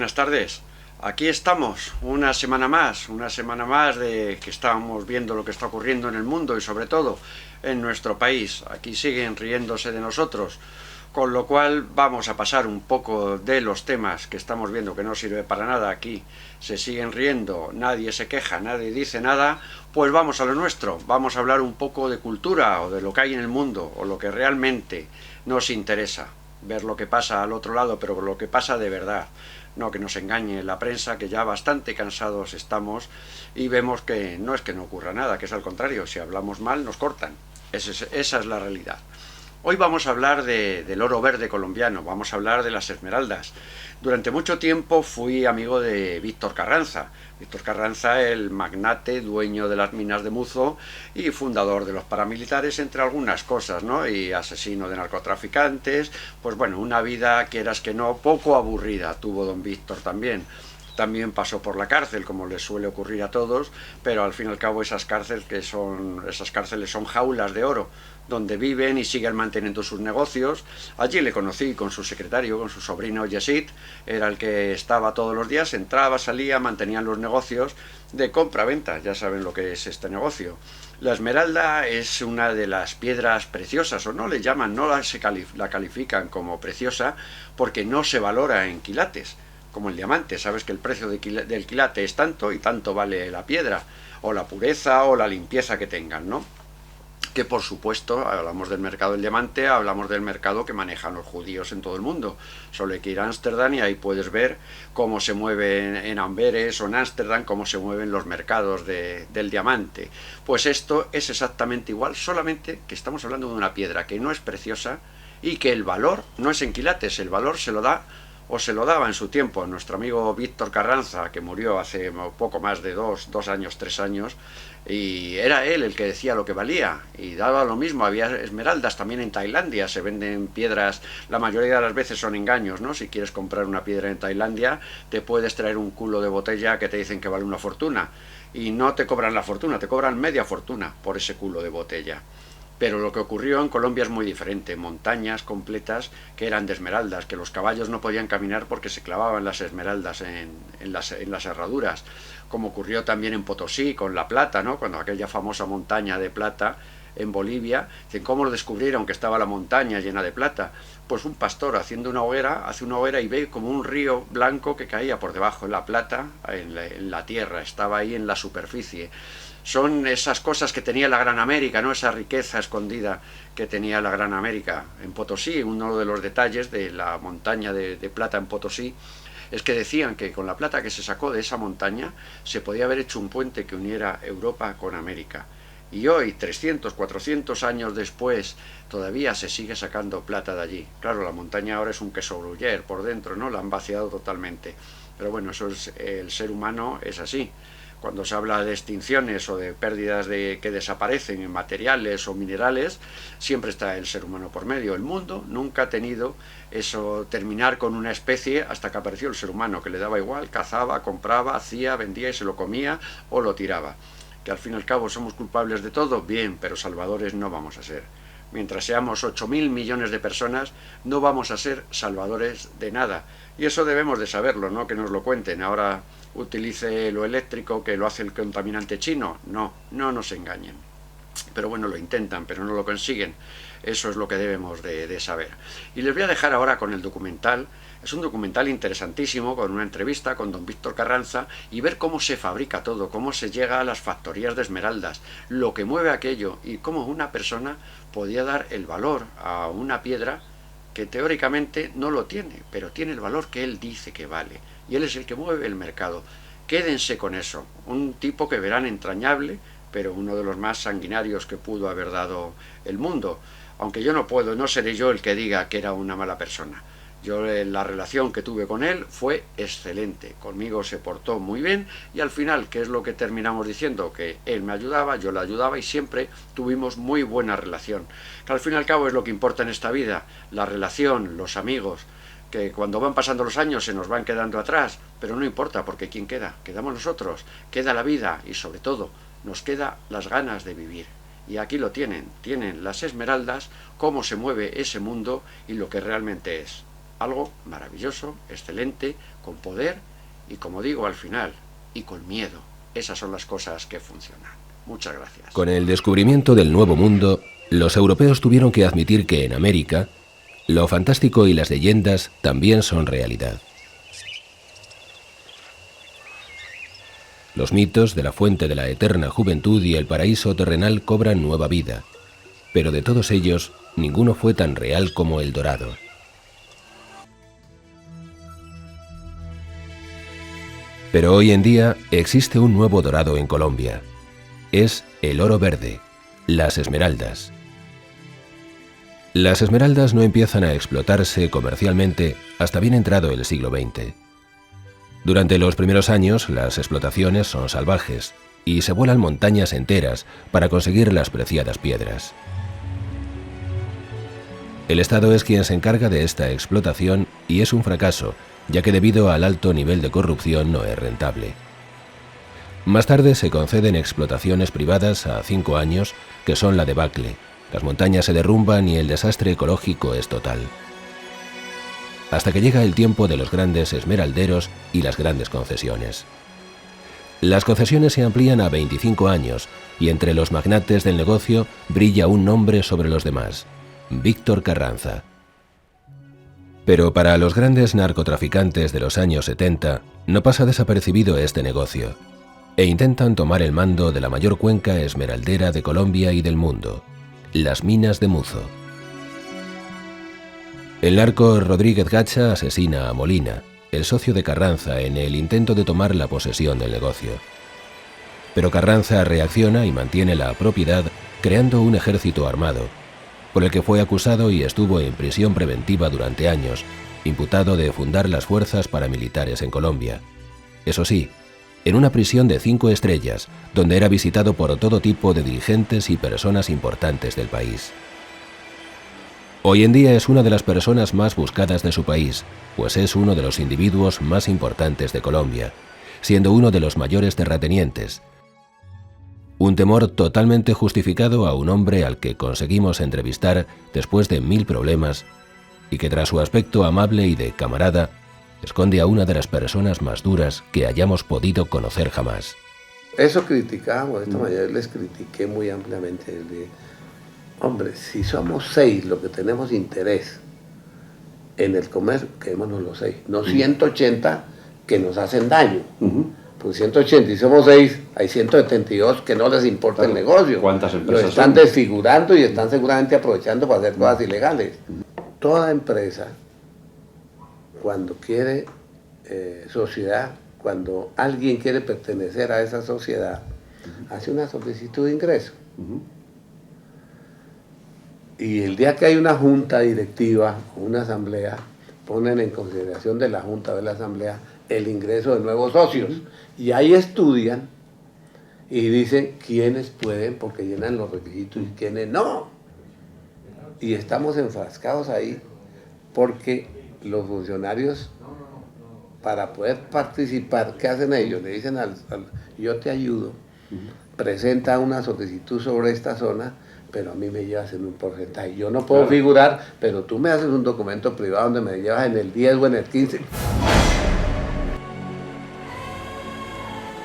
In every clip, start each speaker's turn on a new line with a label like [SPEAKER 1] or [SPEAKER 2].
[SPEAKER 1] Buenas tardes. Aquí estamos, una semana más de que estamos viendo lo que está ocurriendo en el mundo y sobre todo en nuestro país. Aquí siguen riéndose de nosotros, con lo cual vamos a pasar un poco de los temas que estamos viendo que no sirve para nada aquí. Se siguen riendo, nadie se queja, nadie dice nada, pues vamos a lo nuestro. Vamos a hablar un poco de cultura o de lo que hay en el mundo o lo que realmente nos interesa. Ver lo que pasa al otro lado, pero lo que pasa de verdad. No que nos engañe la prensa, que ya bastante cansados estamos y vemos que no es que no ocurra nada, que es al contrario, si hablamos mal nos cortan. Esa es la realidad. Hoy vamos a hablar del oro verde colombiano, vamos a hablar de las esmeraldas. Durante mucho tiempo fui amigo de Víctor Carranza. Víctor Carranza, el magnate, dueño de las minas de Muzo y fundador de los paramilitares, entre algunas cosas, ¿no? Y asesino de narcotraficantes. Pues bueno, una vida, quieras que no, poco aburrida tuvo don Víctor también. También pasó por la cárcel, como les suele ocurrir a todos, pero al fin y al cabo esas cárceles son jaulas de oro, donde viven y siguen manteniendo sus negocios. Allí le conocí con su secretario, con su sobrino Yesid, era el que estaba todos los días, entraba, salía, mantenían los negocios de compra-venta, ya saben lo que es este negocio. La esmeralda es una de las piedras preciosas, o no le llaman, la califican como preciosa, porque no se valora en quilates como el diamante. Sabes que el precio del quilate es tanto y tanto vale la piedra, o la pureza o la limpieza que tengan, ¿no? Que por supuesto, hablamos del mercado del diamante, hablamos del mercado que manejan los judíos en todo el mundo. Solo hay que ir a Ámsterdam y ahí puedes ver cómo se mueven en Amberes o en Ámsterdam, cómo se mueven los mercados del diamante. Pues esto es exactamente igual, solamente que estamos hablando de una piedra que no es preciosa y que el valor no es en quilates, el valor se lo da o se lo daba en su tiempo nuestro amigo Víctor Carranza, que murió hace poco más de dos años, 3 años, y era él el que decía lo que valía, y daba lo mismo. Había esmeraldas también en Tailandia, se venden piedras, la mayoría de las veces son engaños, ¿no? Si quieres comprar una piedra en Tailandia, te puedes traer un culo de botella que te dicen que vale una fortuna, y no te cobran la fortuna, te cobran media fortuna por ese culo de botella. Pero lo que ocurrió en Colombia es muy diferente, montañas completas que eran de esmeraldas, que los caballos no podían caminar porque se clavaban las esmeraldas en las herraduras, como ocurrió también en Potosí con la plata, ¿no? Cuando aquella famosa montaña de plata en Bolivia, dicen, ¿cómo lo descubrieron que estaba la montaña llena de plata? Pues un pastor haciendo una hoguera, hace una hoguera y ve como un río blanco que caía por debajo de la plata en la tierra, estaba ahí en la superficie. Son esas cosas que tenía la Gran América, ¿no? Esa riqueza escondida que tenía la Gran América. En Potosí, uno de los detalles de la montaña de plata en Potosí, es que decían que con la plata que se sacó de esa montaña se podía haber hecho un puente que uniera Europa con América. Y hoy, 300, 400 años después, todavía se sigue sacando plata de allí. Claro, la montaña ahora es un queso gruyère por dentro, ¿no? La han vaciado totalmente. Pero bueno, el ser humano es así. Cuando se habla de extinciones o de pérdidas que desaparecen en materiales o minerales, siempre está el ser humano por medio. El mundo nunca ha tenido eso, terminar con una especie hasta que apareció el ser humano, que le daba igual, cazaba, compraba, hacía, vendía y se lo comía o lo tiraba. Que al fin y al cabo somos culpables de todo, bien, pero salvadores no vamos a ser. Mientras seamos 8.000 millones de personas, no vamos a ser salvadores de nada. Y eso debemos de saberlo, no que nos lo cuenten. Ahora utilice lo eléctrico, que lo hace el contaminante chino. No, no nos engañen. Pero bueno, lo intentan, pero no lo consiguen. Eso es lo que debemos de saber. Y les voy a dejar ahora con el documental. Es un documental interesantísimo, con una entrevista con don Víctor Carranza, y ver cómo se fabrica todo, cómo se llega a las factorías de esmeraldas, lo que mueve aquello, y cómo una persona podía dar el valor a una piedra que teóricamente no lo tiene, pero tiene el valor que él dice que vale, y él es el que mueve el mercado. Quédense con eso. Un tipo que verán entrañable, pero uno de los más sanguinarios que pudo haber dado el mundo. Aunque yo no seré yo el que diga que era una mala persona. La relación que tuve con él fue excelente, conmigo se portó muy bien y al final, ¿qué es lo que terminamos diciendo? Que él me ayudaba, yo le ayudaba y siempre tuvimos muy buena relación. Que al fin y al cabo es lo que importa en esta vida, la relación, los amigos, que cuando van pasando los años se nos van quedando atrás, pero no importa porque ¿quién queda? Quedamos nosotros, queda la vida y sobre todo nos queda las ganas de vivir. Y aquí lo tienen las esmeraldas, cómo se mueve ese mundo y lo que realmente es. algo maravilloso, excelente, con poder y, como digo, al final, y con miedo. Esas son las cosas que funcionan. Muchas gracias.
[SPEAKER 2] Con el descubrimiento del Nuevo Mundo, los europeos tuvieron que admitir que en América, lo fantástico y las leyendas también son realidad. Los mitos de la fuente de la eterna juventud y el paraíso terrenal cobran nueva vida, pero de todos ellos, ninguno fue tan real como el dorado. Pero hoy en día existe un nuevo dorado en Colombia. Es el oro verde, las esmeraldas. Las esmeraldas no empiezan a explotarse comercialmente hasta bien entrado el siglo XX. Durante los primeros años, las explotaciones son salvajes y se vuelan montañas enteras para conseguir las preciadas piedras. El Estado es quien se encarga de esta explotación y es un fracaso, ya que debido al alto nivel de corrupción no es rentable. Más tarde se conceden explotaciones privadas a 5 años, que son la debacle. Las montañas se derrumban y el desastre ecológico es total. Hasta que llega el tiempo de los grandes esmeralderos y las grandes concesiones. Las concesiones se amplían a 25 años y entre los magnates del negocio brilla un nombre sobre los demás: Víctor Carranza. Pero para los grandes narcotraficantes de los años 70 no pasa desapercibido este negocio, e intentan tomar el mando de la mayor cuenca esmeraldera de Colombia y del mundo, las minas de Muzo. El narco Rodríguez Gacha asesina a Molina, el socio de Carranza, en el intento de tomar la posesión del negocio. Pero Carranza reacciona y mantiene la propiedad, creando un ejército armado, por el que fue acusado y estuvo en prisión preventiva durante años, imputado de fundar las fuerzas paramilitares en Colombia. Eso sí, en una prisión de 5 estrellas, donde era visitado por todo tipo de dirigentes y personas importantes del país. Hoy en día es una de las personas más buscadas de su país, pues es uno de los individuos más importantes de Colombia, siendo uno de los mayores terratenientes. Un temor totalmente justificado a un hombre al que conseguimos entrevistar después de 1000 problemas y que tras su aspecto amable y de camarada, esconde a una de las personas más duras que hayamos podido conocer jamás.
[SPEAKER 3] Eso criticábamos, esta mañana les critiqué muy ampliamente. De, hombre, si somos 6 los que tenemos interés en el comercio, quedémonos los 6, no 180 que nos hacen daño. Pues 180 y somos 6, hay 172 que no les importa el negocio.
[SPEAKER 4] ¿Cuántas empresas
[SPEAKER 3] lo están
[SPEAKER 4] son?
[SPEAKER 3] desfigurando y están seguramente aprovechando para hacer cosas ilegales. Toda empresa, cuando quiere sociedad, cuando alguien quiere pertenecer a esa sociedad, hace una solicitud de ingreso. Y el día que hay una junta directiva, una asamblea, ponen en consideración de la junta o de la asamblea el ingreso de nuevos socios. Y ahí estudian y dicen quiénes pueden, porque llenan los requisitos, y quiénes no. Y estamos enfrascados ahí porque los funcionarios, para poder participar, ¿qué hacen ellos? Le dicen yo te ayudo, presenta una solicitud sobre esta zona, pero a mí me llevas en un porcentaje. Yo no puedo figurar, pero tú me haces un documento privado donde me llevas en el 10 o en el 15.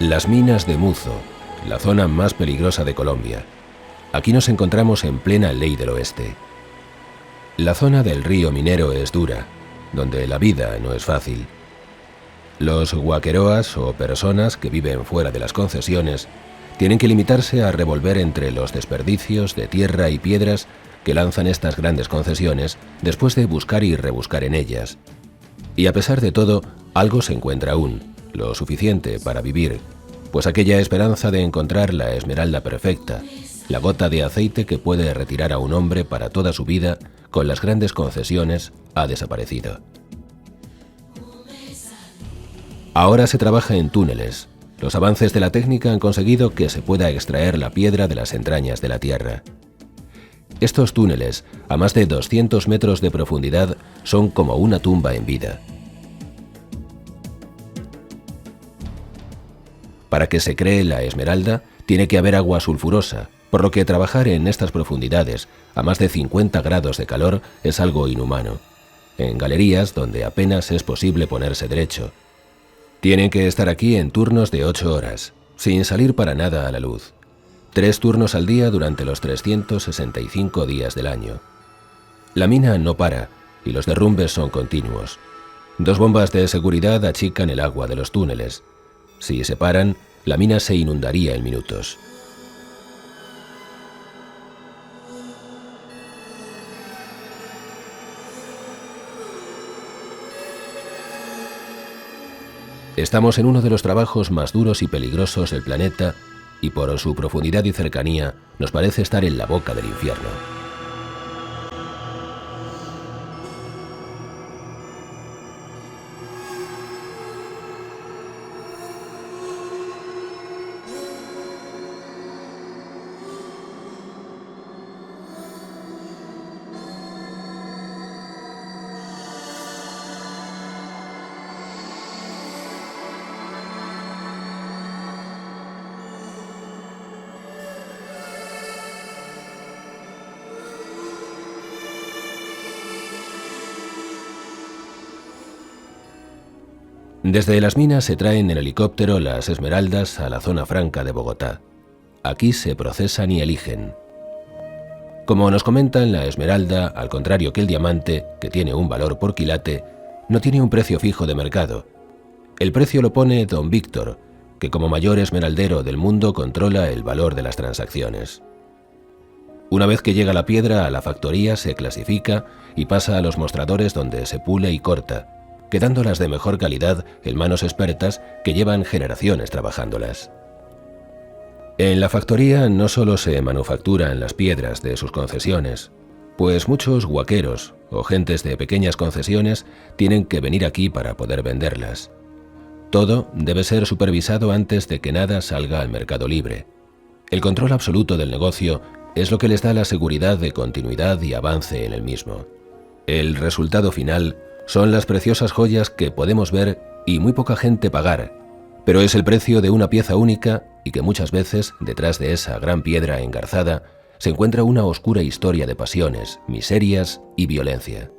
[SPEAKER 2] Las minas de Muzo, la zona más peligrosa de Colombia. Aquí nos encontramos en plena ley del oeste. La zona del río minero es dura, donde la vida no es fácil. Los guaqueroas o personas que viven fuera de las concesiones tienen que limitarse a revolver entre los desperdicios de tierra y piedras que lanzan estas grandes concesiones después de buscar y rebuscar en ellas. Y a pesar de todo, algo se encuentra aún, lo suficiente para vivir, pues aquella esperanza de encontrar la esmeralda perfecta, la gota de aceite que puede retirar a un hombre para toda su vida con las grandes concesiones, ha desaparecido. Ahora se trabaja en túneles. Los avances de la técnica han conseguido que se pueda extraer la piedra de las entrañas de la tierra. Estos túneles, a más de 200 metros de profundidad, son como una tumba en vida. Para que se cree la esmeralda, tiene que haber agua sulfurosa, por lo que trabajar en estas profundidades, a más de 50 grados de calor, es algo inhumano. en galerías donde apenas es posible ponerse derecho. Tienen que estar aquí en turnos de 8 horas, sin salir para nada a la luz. 3 turnos al día durante los 365 días del año. La mina no para y los derrumbes son continuos. 2 bombas de seguridad achican el agua de los túneles. Si se paran, la mina se inundaría en minutos. Estamos en uno de los trabajos más duros y peligrosos del planeta y por su profundidad y cercanía nos parece estar en la boca del infierno. Desde las minas se traen en helicóptero las esmeraldas a la zona franca de Bogotá. Aquí se procesan y eligen. Como nos comentan, la esmeralda, al contrario que el diamante, que tiene un valor por quilate, no tiene un precio fijo de mercado. El precio lo pone Don Víctor, que como mayor esmeraldero del mundo controla el valor de las transacciones. Una vez que llega la piedra a la factoría se clasifica y pasa a los mostradores donde se pule y corta, quedándolas de mejor calidad en manos expertas que llevan generaciones trabajándolas. En la factoría no solo se manufacturan las piedras de sus concesiones, pues muchos huaqueros o gentes de pequeñas concesiones tienen que venir aquí para poder venderlas. Todo debe ser supervisado antes de que nada salga al mercado libre. El control absoluto del negocio es lo que les da la seguridad de continuidad y avance en el mismo. El resultado final son las preciosas joyas que podemos ver y muy poca gente pagar, pero es el precio de una pieza única y que muchas veces, detrás de esa gran piedra engarzada, se encuentra una oscura historia de pasiones, miserias y violencia.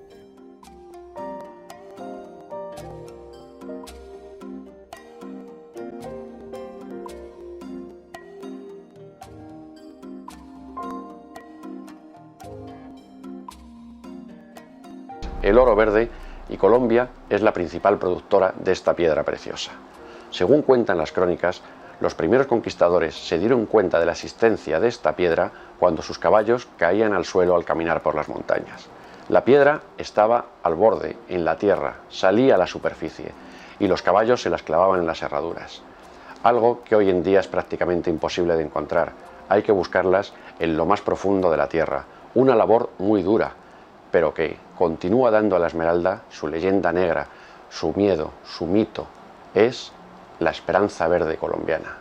[SPEAKER 1] El oro verde y Colombia es la principal productora de esta piedra preciosa. Según cuentan las crónicas, los primeros conquistadores se dieron cuenta de la existencia de esta piedra cuando sus caballos caían al suelo al caminar por las montañas. La piedra estaba al borde, en la tierra, salía a la superficie y los caballos se las clavaban en las herraduras. Algo que hoy en día es prácticamente imposible de encontrar. Hay que buscarlas en lo más profundo de la tierra. Una labor muy dura, pero que continúa dando a la esmeralda su leyenda negra, su miedo, su mito. Es la esperanza verde colombiana.